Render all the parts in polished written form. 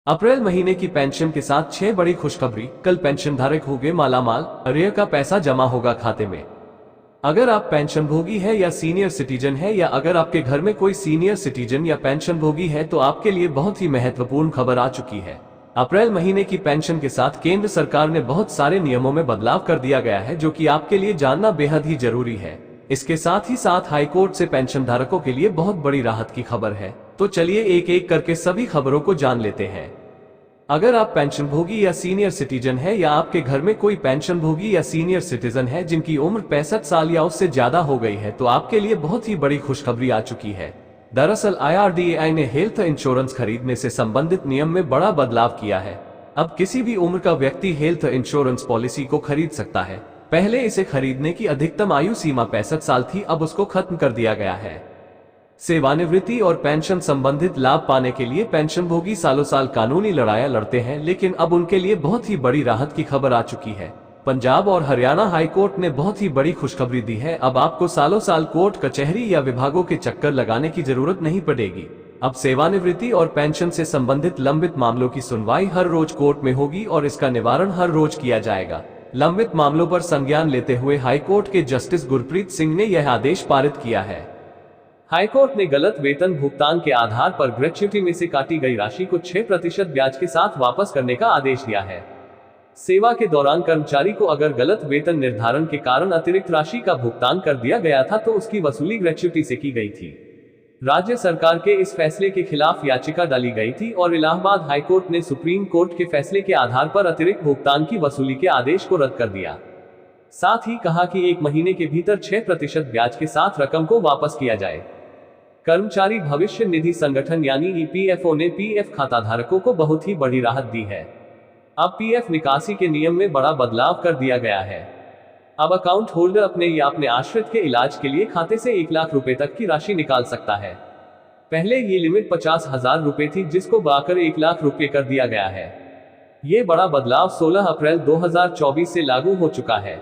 अप्रैल महीने की पेंशन के साथ 6 बड़ी खुशखबरी। कल पेंशन धारक होंगे मालामाल, अरेय का पैसा जमा होगा खाते में। अगर आप पेंशन भोगी है या सीनियर सिटीजन है, या अगर आपके घर में कोई सीनियर सिटीजन या पेंशन भोगी है, तो आपके लिए बहुत ही महत्वपूर्ण खबर आ चुकी है। अप्रैल महीने की पेंशन के साथ केंद्र सरकार ने बहुत सारे नियमों में बदलाव कर दिया गया है, जो कि आपके लिए जानना बेहद ही जरूरी है। इसके साथ ही साथ हाईकोर्ट से पेंशन धारकों के लिए बहुत बड़ी राहत की खबर है। तो चलिए एक एक करके सभी खबरों को जान लेते हैं। अगर आप पेंशन भोगी या सीनियर सिटीजन है, या आपके घर में कोई पेंशन भोगी या सीनियर सिटीजन है जिनकी उम्र 65 साल या उससे ज्यादा हो गई है, तो आपके लिए बहुत ही बड़ी खुशखबरी आ चुकी है। दरअसल IRDAI ने हेल्थ इंश्योरेंस खरीदने से संबंधित नियम में बड़ा बदलाव किया है। अब किसी भी उम्र का व्यक्ति हेल्थ इंश्योरेंस पॉलिसी को खरीद सकता है। पहले इसे खरीदने की अधिकतम आयु सीमा 65 साल थी, अब उसको खत्म कर दिया गया है। सेवानिवृत्ति और पेंशन संबंधित लाभ पाने के लिए पेंशन भोगी सालों साल कानूनी लड़ाइयां लड़ते हैं, लेकिन अब उनके लिए बहुत ही बड़ी राहत की खबर आ चुकी है। पंजाब और हरियाणा हाईकोर्ट ने बहुत ही बड़ी खुशखबरी दी है। अब आपको सालों साल कोर्ट कचहरी या विभागों के चक्कर लगाने की जरूरत नहीं पड़ेगी। अब सेवानिवृत्ति और पेंशन से संबंधित लंबित मामलों की सुनवाई हर रोज कोर्ट में होगी और इसका निवारण हर रोज किया जाएगा। लंबित मामलों पर संज्ञान लेते हुए हाईकोर्ट के जस्टिस गुरप्रीत सिंह ने यह आदेश पारित किया है। हाईकोर्ट ने गलत वेतन भुगतान के आधार पर ग्रेच्युटी में से काटी गई राशि को 6% ब्याज के साथ वापस करने का आदेश दिया है। सेवा के दौरान कर्मचारी को अगर गलत वेतन निर्धारण के कारण अतिरिक्त राशि का भुगतान कर दिया गया था, तो उसकी वसूली ग्रेच्युटी से की गई थी। राज्य सरकार के इस फैसले के खिलाफ याचिका डाली गई थी और इलाहाबाद हाईकोर्ट ने सुप्रीम कोर्ट के फैसले के आधार पर अतिरिक्त भुगतान की वसूली के आदेश को रद्द कर दिया। साथ ही कहा कि 1 महीने के भीतर 6% ब्याज के साथ रकम को वापस किया जाए। कर्मचारी भविष्य निधि संगठन यानी EPFO ने PF खाता धारकों को बहुत ही बड़ी राहत दी है। अब PF निकासी के नियम में बड़ा बदलाव कर दिया गया है। अब अकाउंट होल्डर अपने या अपने आश्रित के इलाज के लिए खाते से 1 लाख रुपए तक की राशि निकाल सकता है। पहले ये लिमिट 50,000 रुपए थी, जिसको बढ़ाकर 1 लाख रुपए कर दिया गया है। ये बड़ा बदलाव 16 अप्रैल 2024 से लागू हो चुका है।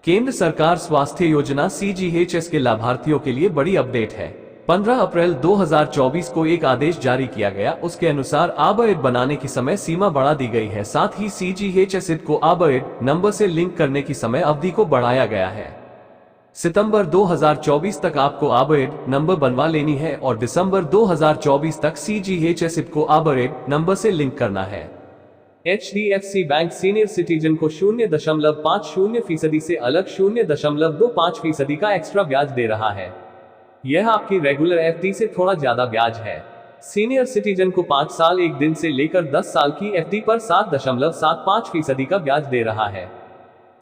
केंद्र सरकार स्वास्थ्य योजना CGHS के लाभार्थियों के लिए बड़ी अपडेट है। 15 अप्रैल 2024 को एक आदेश जारी किया गया। उसके अनुसार आबएड बनाने की समय सीमा बढ़ा दी गई है। साथ ही CGHS को आबएड नंबर से लिंक करने की समय अवधि को बढ़ाया गया है। सितंबर 2024 तक आपको आबएड नंबर बनवा लेनी है और दिसंबर 2024 तक CGHS को आबएड नंबर से लिंक करना है। HDFC बैंक सीनियर सिटीजन को 0.50% से अलग 0.25% का एक्स्ट्रा ब्याज दे रहा है। यह आपकी रेगुलर FD से थोड़ा ज्यादा ब्याज है। सीनियर सिटीजन को 5 साल 1 दिन से लेकर 10 साल की FD पर 7.75% का ब्याज दे रहा है।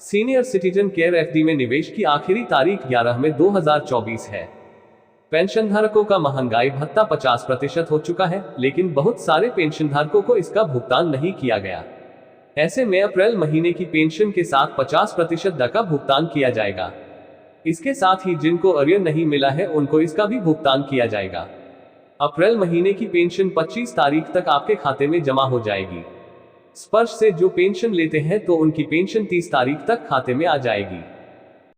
सीनियर सिटीजन केयर FD में निवेश की आखिरी तारीख 11 मई 2024 है। पेंशन धारकों का महंगाई भत्ता 50% हो चुका है, लेकिन बहुत सारे पेंशन धारकों को इसका भुगतान नहीं किया गया। ऐसे में अप्रैल महीने की पेंशन के साथ 50% का भुगतान किया जाएगा। इसके साथ ही जिनको अरियर नहीं मिला है, उनको इसका भी भुगतान किया जाएगा। अप्रैल महीने की पेंशन 25 तारीख तक आपके खाते में जमा हो जाएगी। स्पर्श से जो पेंशन लेते हैं, तो उनकी पेंशन 30 तारीख तक खाते में आ जाएगी।